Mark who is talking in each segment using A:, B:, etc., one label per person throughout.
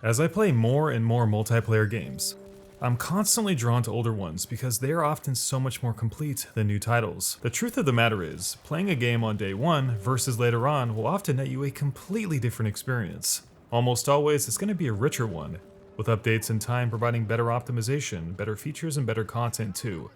A: As I play more and more multiplayer games, I'm constantly drawn to older ones because they are often so much more complete than new titles. The truth of the matter is, playing a game on day one versus later on will often net you a completely different experience. Almost always, it's going to be a richer one, with updates in time providing better optimization, better features, and better content too.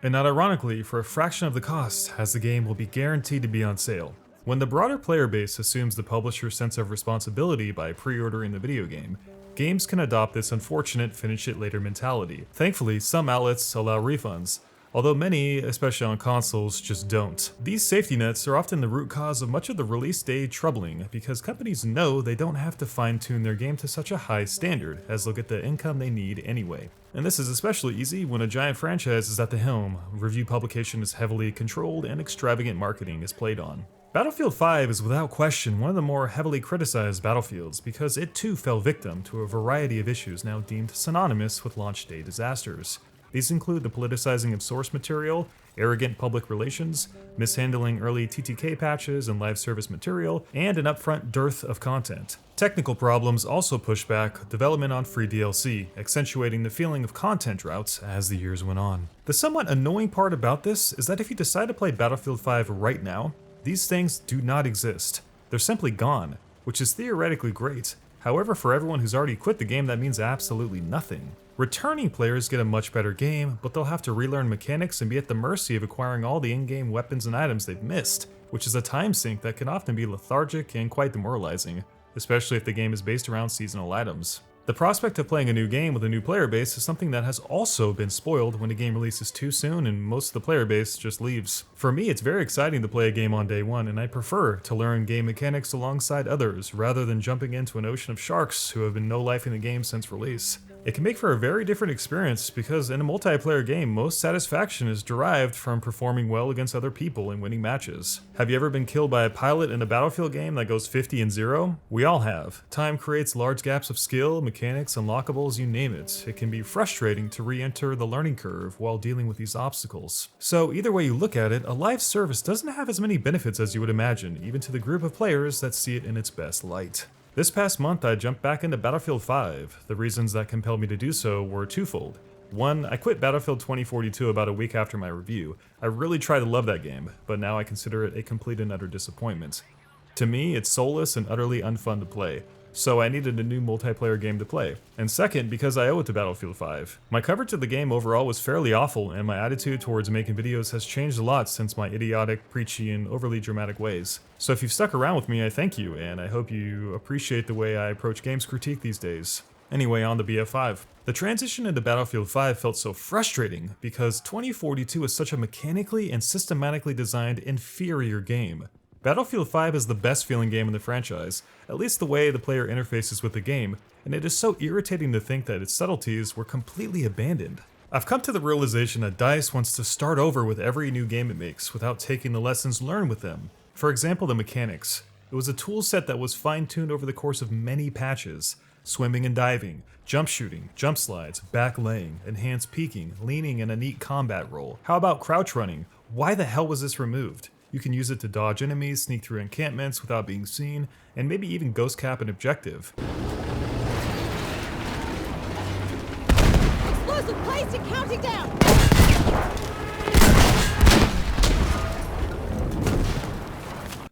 A: And not ironically, for a fraction of the cost, as the game will be guaranteed to be on sale. When the broader player base assumes the publisher's sense of responsibility by pre-ordering the video game, games can adopt this unfortunate finish-it-later mentality. Thankfully, some outlets allow refunds, although many, especially on consoles, just don't. These safety nets are often the root cause of much of the release day troubling, because companies know they don't have to fine-tune their game to such a high standard, as they'll get the income they need anyway. And this is especially easy when a giant franchise is at the helm, review publication is heavily controlled, and extravagant marketing is played on. Battlefield 5 is without question one of the more heavily criticized battlefields because it too fell victim to a variety of issues now deemed synonymous with launch day disasters. These include the politicizing of source material, arrogant public relations, mishandling early TTK patches and live service material, and an upfront dearth of content. Technical problems also pushed back development on free DLC, accentuating the feeling of content droughts as the years went on. The somewhat annoying part about this is that if you decide to play Battlefield 5 right now, these things do not exist. They're simply gone, which is theoretically great. However, for everyone who's already quit the game, that means absolutely nothing. Returning players get a much better game, but they'll have to relearn mechanics and be at the mercy of acquiring all the in-game weapons and items they've missed, which is a time sink that can often be lethargic and quite demoralizing, especially if the game is based around seasonal items. The prospect of playing a new game with a new player base is something that has also been spoiled when a game releases too soon and most of the player base just leaves. For me, it's very exciting to play a game on day one, and I prefer to learn game mechanics alongside others rather than jumping into an ocean of sharks who have been no-lifing the game since release. It can make for a very different experience because in a multiplayer game, most satisfaction is derived from performing well against other people and winning matches. Have you ever been killed by a pilot in a Battlefield game that goes 50-0? We all have. Time creates large gaps of skill, mechanics, unlockables, you name it. It can be frustrating to re-enter the learning curve while dealing with these obstacles. So either way you look at it, a live service doesn't have as many benefits as you would imagine, even to the group of players that see it in its best light. This past month, I jumped back into Battlefield 5. The reasons that compelled me to do so were twofold. One, I quit Battlefield 2042 about a week after my review. I really tried to love that game, but now I consider it a complete and utter disappointment. To me, it's soulless and utterly unfun to play, so I needed a new multiplayer game to play. And second, because I owe it to Battlefield 5. My coverage of the game overall was fairly awful, and my attitude towards making videos has changed a lot since my idiotic, preachy, and overly dramatic ways. So if you've stuck around with me, I thank you, and I hope you appreciate the way I approach games critique these days. Anyway, on to BF5. The transition into Battlefield 5 felt so frustrating because 2042 is such a mechanically and systematically designed inferior game. Battlefield 5 is the best feeling game in the franchise, at least the way the player interfaces with the game, and it is so irritating to think that its subtleties were completely abandoned. I've come to the realization that DICE wants to start over with every new game it makes without taking the lessons learned with them. For example, the mechanics. It was a tool set that was fine-tuned over the course of many patches. Swimming and diving, jump shooting, jump slides, back laying, enhanced peeking, leaning, and a neat combat roll. How about crouch running? Why the hell was this removed? You can use it to dodge enemies, sneak through encampments without being seen, and maybe even ghost cap an objective.
B: Explosive placed and counting down!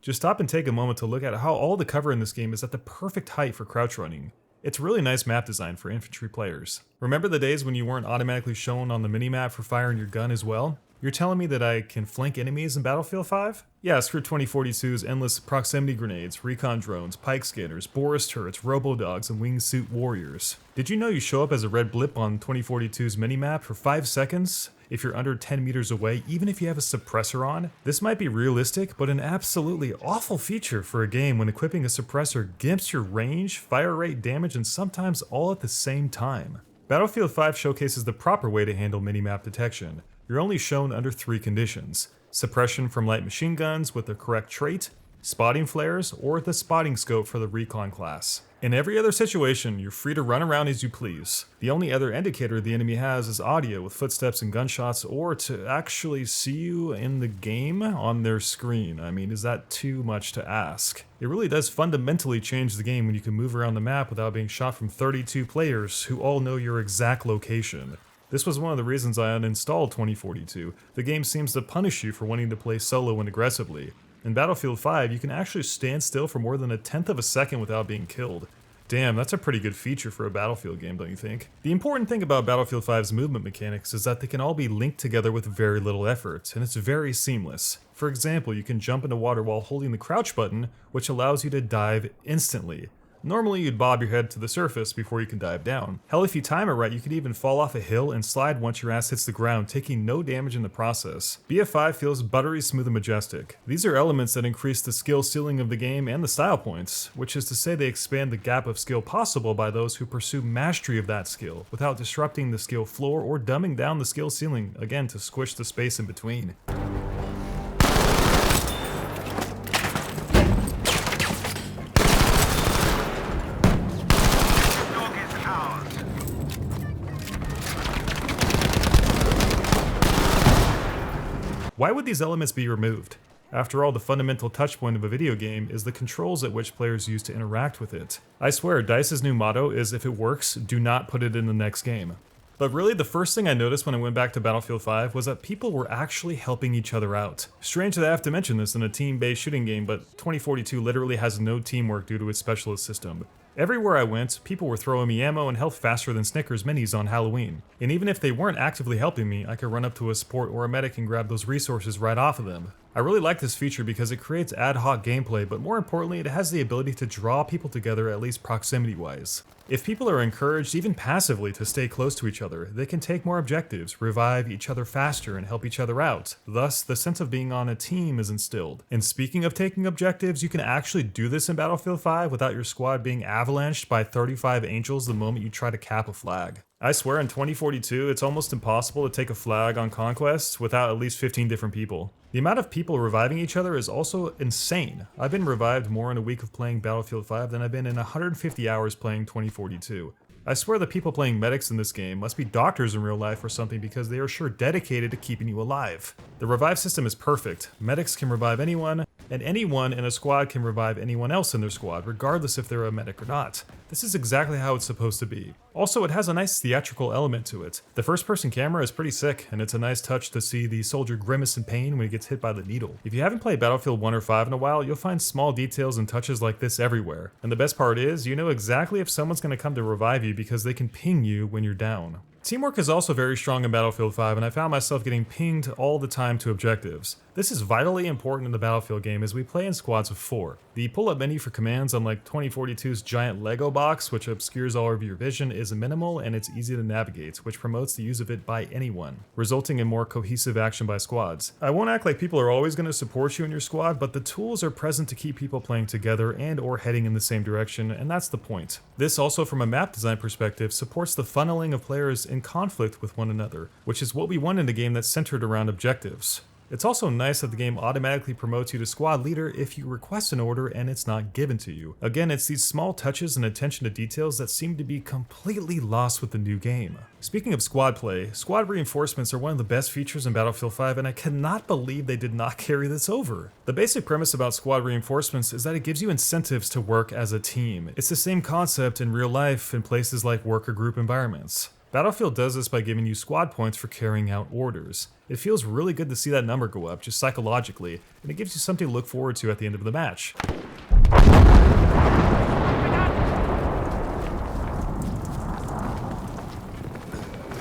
A: Just stop and take a moment to look at how all the cover in this game is at the perfect height for crouch running. It's really nice map design for infantry players. Remember the days when you weren't automatically shown on the minimap for firing your gun as well? You're telling me that I can flank enemies in Battlefield 5? Yeah, screw 2042's endless proximity grenades, recon drones, pike scanners, Boris turrets, robo-dogs, and wingsuit warriors. Did you know you show up as a red blip on 2042's minimap for 5 seconds if you're under 10 meters away, even if you have a suppressor on? This might be realistic, but an absolutely awful feature for a game when equipping a suppressor gimps your range, fire rate, damage, and sometimes all at the same time. Battlefield 5 showcases the proper way to handle minimap detection. You're only shown under 3 conditions: suppression from light machine guns with the correct trait, spotting flares, or the spotting scope for the recon class. In every other situation, you're free to run around as you please. The only other indicator the enemy has is audio with footsteps and gunshots, or to actually see you in the game on their screen. I mean, is that too much to ask? It really does fundamentally change the game when you can move around the map without being shot from 32 players who all know your exact location. This was one of the reasons I uninstalled 2042. The game seems to punish you for wanting to play solo and aggressively. In Battlefield 5, you can actually stand still for more than a tenth of a second without being killed. Damn, that's a pretty good feature for a Battlefield game, don't you think? The important thing about Battlefield 5's movement mechanics is that they can all be linked together with very little effort, and it's very seamless. For example, you can jump into water while holding the crouch button, which allows you to dive instantly. Normally you'd bob your head to the surface before you can dive down. Hell, if you time it right, you could even fall off a hill and slide once your ass hits the ground, taking no damage in the process. BF5 feels buttery smooth and majestic. These are elements that increase the skill ceiling of the game and the style points, which is to say they expand the gap of skill possible by those who pursue mastery of that skill, without disrupting the skill floor or dumbing down the skill ceiling, again to squish the space in between. Why would these elements be removed? After all, the fundamental touchpoint of a video game is the controls at which players use to interact with it. I swear, DICE's new motto is if it works, do not put it in the next game. But really, the first thing I noticed when I went back to Battlefield 5 was that people were actually helping each other out. Strange that I have to mention this in a team-based shooting game, but 2042 literally has no teamwork due to its specialist system. Everywhere I went, people were throwing me ammo and health faster than Snickers minis on Halloween. And even if they weren't actively helping me, I could run up to a support or a medic and grab those resources right off of them. I really like this feature because it creates ad hoc gameplay, but more importantly, it has the ability to draw people together at least proximity-wise. If people are encouraged, even passively, to stay close to each other, they can take more objectives, revive each other faster, and help each other out. Thus, the sense of being on a team is instilled. And speaking of taking objectives, you can actually do this in Battlefield 5 without your squad being avalanched by 35 angels the moment you try to cap a flag. I swear in 2042, it's almost impossible to take a flag on Conquest without at least 15 different people. The amount of people reviving each other is also insane. I've been revived more in a week of playing Battlefield 5 than I've been in 150 hours playing 2042. I swear the people playing medics in this game must be doctors in real life or something because they are sure dedicated to keeping you alive. The revive system is perfect. Medics can revive anyone, and anyone in a squad can revive anyone else in their squad, regardless if they're a medic or not. This is exactly how it's supposed to be. Also, it has a nice theatrical element to it. The first-person camera is pretty sick, and it's a nice touch to see the soldier grimace in pain when he gets hit by the needle. If you haven't played Battlefield 1 or 5 in a while, you'll find small details and touches like this everywhere. And the best part is, you know exactly if someone's going to come to revive you because they can ping you when you're down. Teamwork is also very strong in Battlefield 5, and I found myself getting pinged all the time to objectives. This is vitally important in the Battlefield game as we play in squads of 4. The pull-up menu for commands, unlike 2042's giant Lego box, which obscures all of your vision, is minimal and it's easy to navigate, which promotes the use of it by anyone, resulting in more cohesive action by squads. I won't act like people are always going to support you in your squad, but the tools are present to keep people playing together and or heading in the same direction, and that's the point. This also, from a map design perspective, supports the funneling of players in conflict with one another, which is what we want in a game that's centered around objectives. It's also nice that the game automatically promotes you to squad leader if you request an order and it's not given to you. Again, it's these small touches and attention to details that seem to be completely lost with the new game. Speaking of squad play, squad reinforcements are one of the best features in Battlefield 5, and I cannot believe they did not carry this over. The basic premise about squad reinforcements is that it gives you incentives to work as a team. It's the same concept in real life in places like worker group environments. Battlefield does this by giving you squad points for carrying out orders. It feels really good to see that number go up, just psychologically, and it gives you something to look forward to at the end of the match.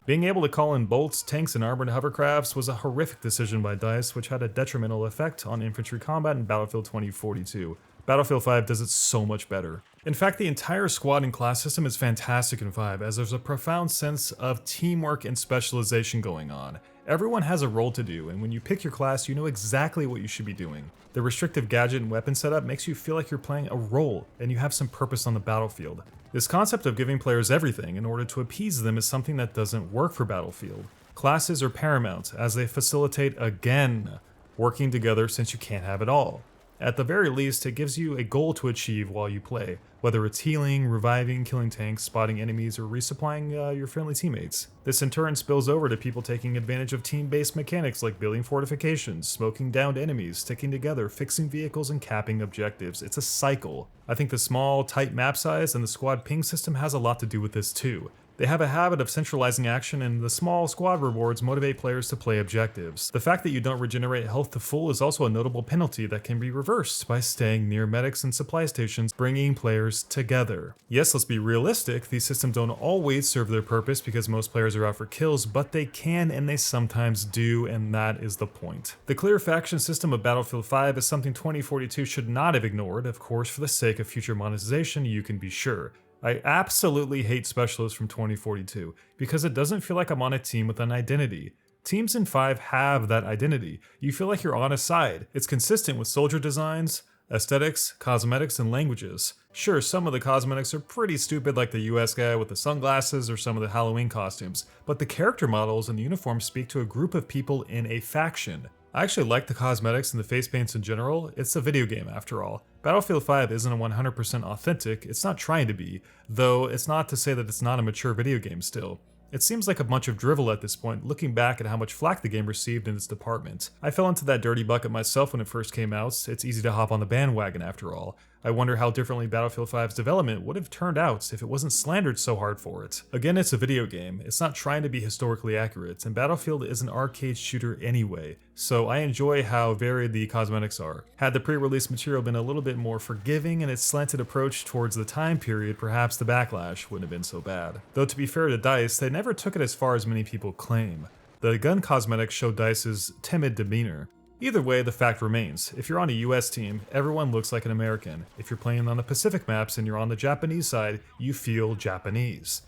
A: Being able to call in bolts, tanks, and armored hovercrafts was a horrific decision by DICE, which had a detrimental effect on infantry combat in Battlefield 2042. Battlefield 5 does it so much better. In fact, the entire squad and class system is fantastic in 5, as there's a profound sense of teamwork and specialization going on. Everyone has a role to do, and when you pick your class, you know exactly what you should be doing. The restrictive gadget and weapon setup makes you feel like you're playing a role, and you have some purpose on the battlefield. This concept of giving players everything in order to appease them is something that doesn't work for Battlefield. Classes are paramount, as they facilitate, again, working together since you can't have it all. At the very least, it gives you a goal to achieve while you play, whether it's healing, reviving, killing tanks, spotting enemies, or resupplying your friendly teammates. This in turn spills over to people taking advantage of team-based mechanics like building fortifications, smoking downed enemies, sticking together, fixing vehicles, and capping objectives. It's a cycle. I think the small, tight map size and the squad ping system has a lot to do with this too. They have a habit of centralizing action, and the small squad rewards motivate players to play objectives. The fact that you don't regenerate health to full is also a notable penalty that can be reversed by staying near medics and supply stations, bringing players together. Yes, let's be realistic, these systems don't always serve their purpose because most players are out for kills, but they can and they sometimes do, and that is the point. The clear faction system of Battlefield 5 is something 2042 should not have ignored, of course for the sake of future monetization, you can be sure. I absolutely hate Specialists from 2042 because it doesn't feel like I'm on a team with an identity. Teams in 5 have that identity. You feel like you're on a side. It's consistent with soldier designs, aesthetics, cosmetics, and languages. Sure, some of the cosmetics are pretty stupid like the US guy with the sunglasses or some of the Halloween costumes, but the character models and the uniforms speak to a group of people in a faction. I actually like the cosmetics and the face paints in general. It's a video game after all. Battlefield 5 isn't 100% authentic, it's not trying to be, though it's not to say that it's not a mature video game still. It seems like a bunch of drivel at this point, looking back at how much flack the game received in its department. I fell into that dirty bucket myself when it first came out. It's easy to hop on the bandwagon after all. I wonder how differently Battlefield 5's development would have turned out if it wasn't slandered so hard for it. Again, it's a video game. It's not trying to be historically accurate, and Battlefield is an arcade shooter anyway, so I enjoy how varied the cosmetics are. Had the pre-release material been a little bit more forgiving in its slanted approach towards the time period, perhaps the backlash wouldn't have been so bad. Though to be fair to DICE, they never took it as far as many people claim. The gun cosmetics show DICE's timid demeanor. Either way, the fact remains, if you're on a US team, everyone looks like an American. If you're playing on the Pacific maps and you're on the Japanese side, you feel Japanese.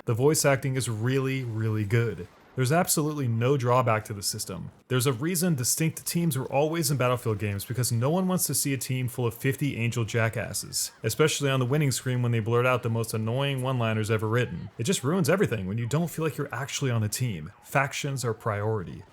A: The voice acting is really good. There's absolutely no drawback to the system. There's a reason distinct teams are always in Battlefield games because no one wants to see a team full of 50 angel jackasses, especially on the winning screen when they blurt out the most annoying one-liners ever written. It just ruins everything when you don't feel like you're actually on a team. Factions are priority.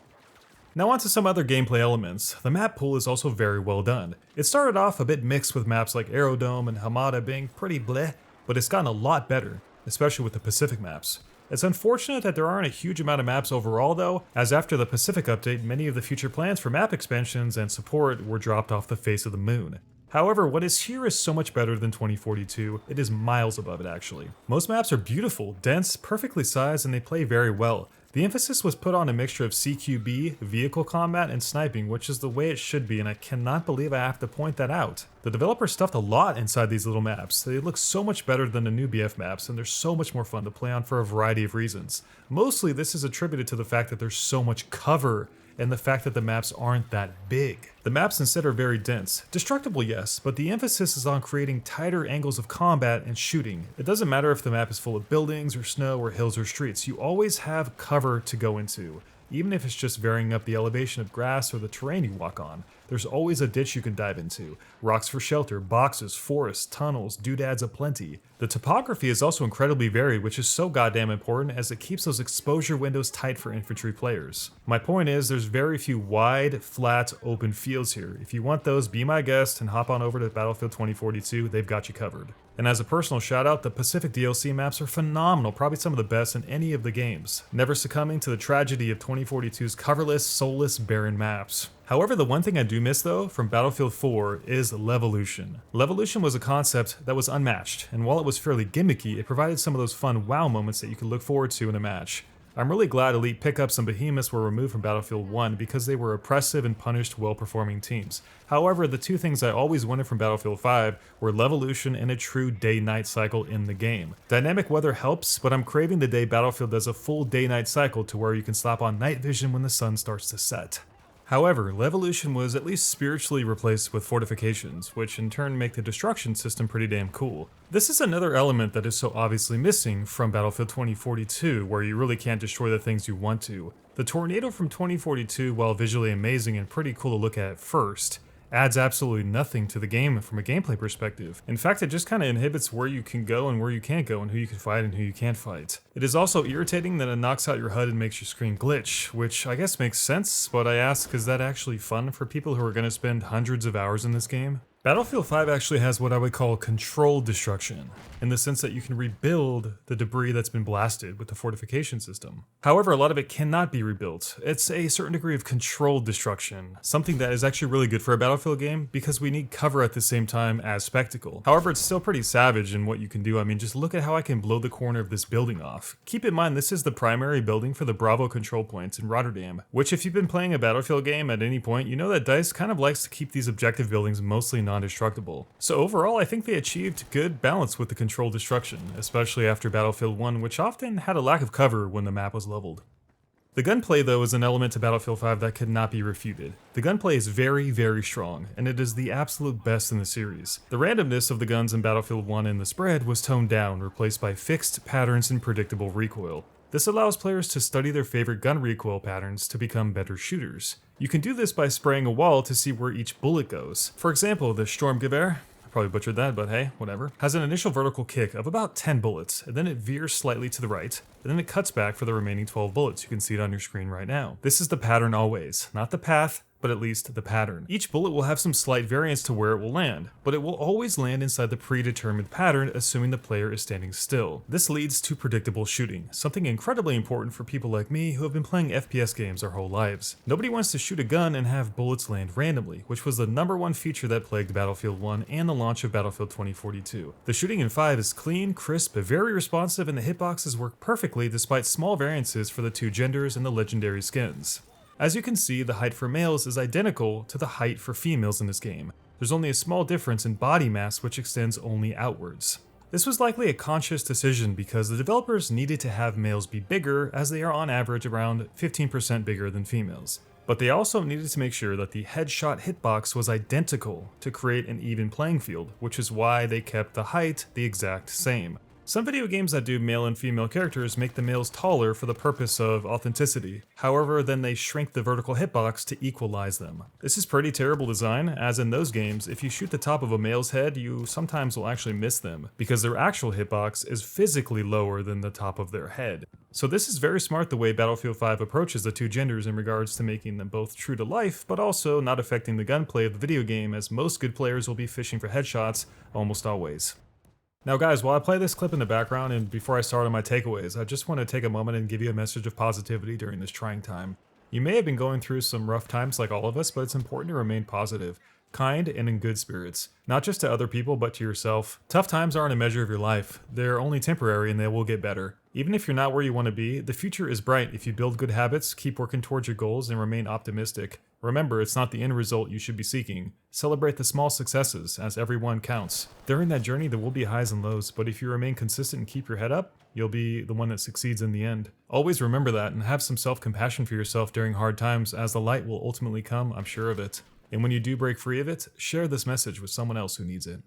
A: Now on to some other gameplay elements. The map pool is also very well done. It started off a bit mixed with maps like Aerodome and Hamada being pretty bleh, but it's gotten a lot better, especially with the Pacific maps. It's unfortunate that there aren't a huge amount of maps overall though, as after the Pacific update, many of the future plans for map expansions and support were dropped off the face of the moon. However, what is here is so much better than 2042, it is miles above it actually. Most maps are beautiful, dense, perfectly sized, and they play very well. The emphasis was put on a mixture of CQB, vehicle combat, and sniping, which is the way it should be, and I cannot believe I have to point that out. The developers stuffed a lot inside these little maps. They look so much better than the new BF maps, and they're so much more fun to play on for a variety of reasons. Mostly this is attributed to the fact that there's so much cover, and the fact that the maps aren't that big. The maps instead are very dense. Destructible, yes, but the emphasis is on creating tighter angles of combat and shooting. It doesn't matter if the map is full of buildings or snow or hills or streets, you always have cover to go into. Even if it's just varying up the elevation of grass or the terrain you walk on, there's always a ditch you can dive into. Rocks for shelter, boxes, forests, tunnels, doodads aplenty. The topography is also incredibly varied, which is so goddamn important as it keeps those exposure windows tight for infantry players. My point is, there's very few wide, flat, open fields here. If you want those, be my guest and hop on over to Battlefield 2042, they've got you covered. And as a personal shout out, the Pacific DLC maps are phenomenal, probably some of the best in any of the games, never succumbing to the tragedy of 2042's coverless, soulless, barren maps. However, the one thing I do miss though from Battlefield 4 is Levolution. Levolution was a concept that was unmatched, and while it was fairly gimmicky, it provided some of those fun wow moments that you could look forward to in a match. I'm really glad Elite Pickups and Behemoths were removed from Battlefield 1 because they were oppressive and punished well-performing teams. However, the two things I always wanted from Battlefield 5 were Levolution and a true day-night cycle in the game. Dynamic weather helps, but I'm craving the day Battlefield does a full day-night cycle to where you can slap on night vision when the sun starts to set. However, Levolution was at least spiritually replaced with fortifications, which in turn make the destruction system pretty damn cool. This is another element that is so obviously missing from Battlefield 2042, where you really can't destroy the things you want to. The tornado from 2042, while visually amazing and pretty cool to look at first, adds absolutely nothing to the game from a gameplay perspective. In fact, it just kind of inhibits where you can go and where you can't go and who you can fight and who you can't fight. It is also irritating that it knocks out your HUD and makes your screen glitch, which I guess makes sense, but I ask, is that actually fun for people who are going to spend hundreds of hours in this game? Battlefield 5 actually has what I would call controlled destruction, in the sense that you can rebuild the debris that's been blasted with the fortification system. However, a lot of it cannot be rebuilt. It's a certain degree of controlled destruction, something that is actually really good for a Battlefield game because we need cover at the same time as spectacle. However, it's still pretty savage in what you can do. I mean, just look at how I can blow the corner of this building off. Keep in mind, this is the primary building for the Bravo control points in Rotterdam, which if you've been playing a Battlefield game at any point, you know that DICE kind of likes to keep these objective buildings mostly non-destructible. So overall, I think they achieved good balance with the controlled destruction, especially after Battlefield 1, which often had a lack of cover when the map was leveled. The gunplay, though, is an element to Battlefield 5 that could not be refuted. The gunplay is very, very strong, and it is the absolute best in the series. The randomness of the guns in Battlefield 1 and the spread was toned down, replaced by fixed patterns and predictable recoil. This allows players to study their favorite gun recoil patterns to become better shooters. You can do this by spraying a wall to see where each bullet goes. For example, the Sturmgewehr, I probably butchered that, but hey, whatever, has an initial vertical kick of about 10 bullets, and then it veers slightly to the right, and then it cuts back for the remaining 12 bullets. You can see it on your screen right now. This is the pattern always, not the path, but at least the pattern. Each bullet will have some slight variance to where it will land, but it will always land inside the predetermined pattern, assuming the player is standing still. This leads to predictable shooting, something incredibly important for people like me who have been playing FPS games our whole lives. Nobody wants to shoot a gun and have bullets land randomly, which was the #1 feature that plagued Battlefield 1 and the launch of Battlefield 2042. The shooting in 5 is clean, crisp, very responsive, and the hitboxes work perfectly despite small variances for the two genders and the legendary skins. As you can see, the height for males is identical to the height for females in this game. There's only a small difference in body mass, which extends only outwards. This was likely a conscious decision because the developers needed to have males be bigger, as they are on average around 15% bigger than females. But they also needed to make sure that the headshot hitbox was identical to create an even playing field, which is why they kept the height the exact same. Some video games that do male and female characters make the males taller for the purpose of authenticity. However, then they shrink the vertical hitbox to equalize them. This is pretty terrible design, as in those games, if you shoot the top of a male's head, you sometimes will actually miss them, because their actual hitbox is physically lower than the top of their head. So this is very smart the way Battlefield 5 approaches the two genders in regards to making them both true to life, but also not affecting the gunplay of the video game, as most good players will be fishing for headshots almost always. Now guys, while I play this clip in the background and before I start on my takeaways, I just want to take a moment and give you a message of positivity during this trying time. You may have been going through some rough times like all of us, but it's important to remain positive, kind, and in good spirits. Not just to other people, but to yourself. Tough times aren't a measure of your life. They're only temporary and they will get better. Even if you're not where you want to be, the future is bright if you build good habits, keep working towards your goals, and remain optimistic. Remember, it's not the end result you should be seeking. Celebrate the small successes, as every one counts. During that journey, there will be highs and lows, but if you remain consistent and keep your head up, you'll be the one that succeeds in the end. Always remember that and have some self-compassion for yourself during hard times, as the light will ultimately come, I'm sure of it. And when you do break free of it, share this message with someone else who needs it.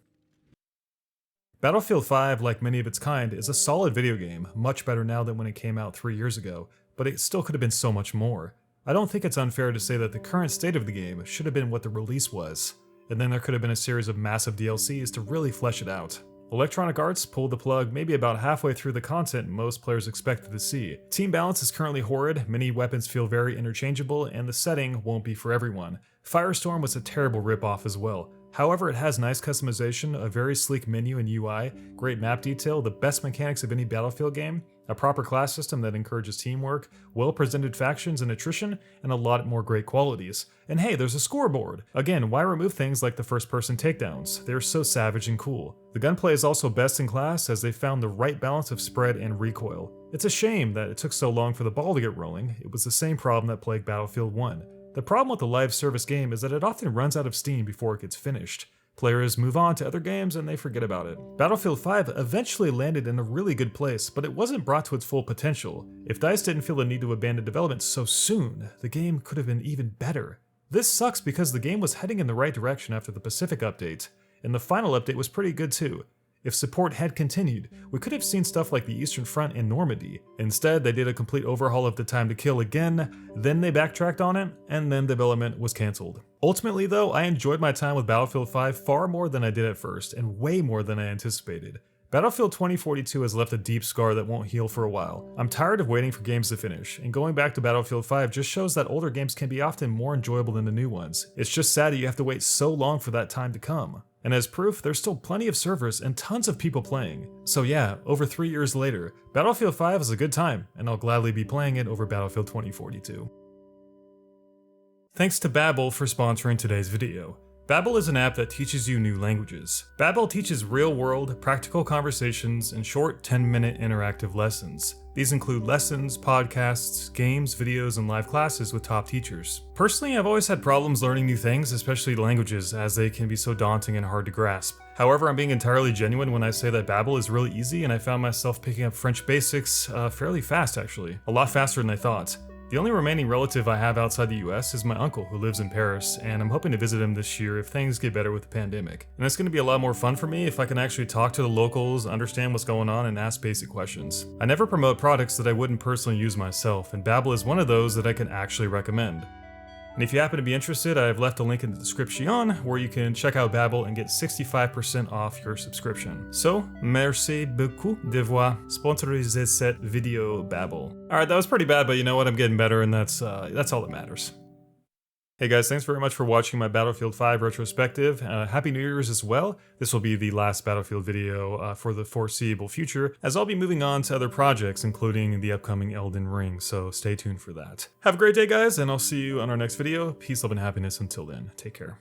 A: Battlefield 5, like many of its kind, is a solid video game, much better now than when it came out 3 years ago, but it still could have been so much more. I don't think it's unfair to say that the current state of the game should have been what the release was, and then there could have been a series of massive DLCs to really flesh it out. Electronic Arts pulled the plug maybe about halfway through the content most players expected to see. Team balance is currently horrid, many weapons feel very interchangeable, and the setting won't be for everyone. Firestorm was a terrible ripoff as well. However, it has nice customization, a very sleek menu and UI, great map detail, the best mechanics of any Battlefield game, a proper class system that encourages teamwork, well-presented factions and attrition, and a lot more great qualities. And hey, there's a scoreboard! Again, why remove things like the first-person takedowns? They're so savage and cool. The gunplay is also best in class, as they found the right balance of spread and recoil. It's a shame that it took so long for the ball to get rolling. It was the same problem that plagued Battlefield 1. The problem with the live service game is that it often runs out of steam before it gets finished. Players move on to other games and they forget about it. Battlefield 5 eventually landed in a really good place, but it wasn't brought to its full potential. If DICE didn't feel the need to abandon development so soon, the game could have been even better. This sucks because the game was heading in the right direction after the Pacific update, and the final update was pretty good too. If support had continued, we could have seen stuff like the Eastern Front in Normandy. Instead, they did a complete overhaul of the time to kill again, then they backtracked on it, and then development was cancelled. Ultimately though, I enjoyed my time with Battlefield 5 far more than I did at first, and way more than I anticipated. Battlefield 2042 has left a deep scar that won't heal for a while. I'm tired of waiting for games to finish, and going back to Battlefield 5 just shows that older games can be often more enjoyable than the new ones. It's just sad that you have to wait so long for that time to come. And as proof, there's still plenty of servers and tons of people playing. So yeah, over 3 years later, Battlefield 5 is a good time, and I'll gladly be playing it over Battlefield 2042. Thanks to Babbel for sponsoring today's video. Babbel is an app that teaches you new languages. Babbel teaches real-world, practical conversations in short 10-minute interactive lessons. These include lessons, podcasts, games, videos, and live classes with top teachers. Personally, I've always had problems learning new things, especially languages, as they can be so daunting and hard to grasp. However, I'm being entirely genuine when I say that Babbel is really easy, and I found myself picking up French basics fairly fast actually. A lot faster than I thought. The only remaining relative I have outside the US is my uncle who lives in Paris, and I'm hoping to visit him this year if things get better with the pandemic. And it's going to be a lot more fun for me if I can actually talk to the locals, understand what's going on, and ask basic questions. I never promote products that I wouldn't personally use myself, and Babbel is one of those that I can actually recommend. And if you happen to be interested, I've left a link in the description where you can check out Babbel and get 65% off your subscription. So, merci beaucoup d'avoir sponsorisé cette vidéo, Babbel. Alright, that was pretty bad, but you know what? I'm getting better, and that's all that matters. Hey guys, thanks very much for watching my Battlefield 5 retrospective. Happy New Year's as well. This will be the last Battlefield video for the foreseeable future, as I'll be moving on to other projects, including the upcoming Elden Ring, so stay tuned for that. Have a great day guys, and I'll see you on our next video. Peace, love, and happiness until then. Take care.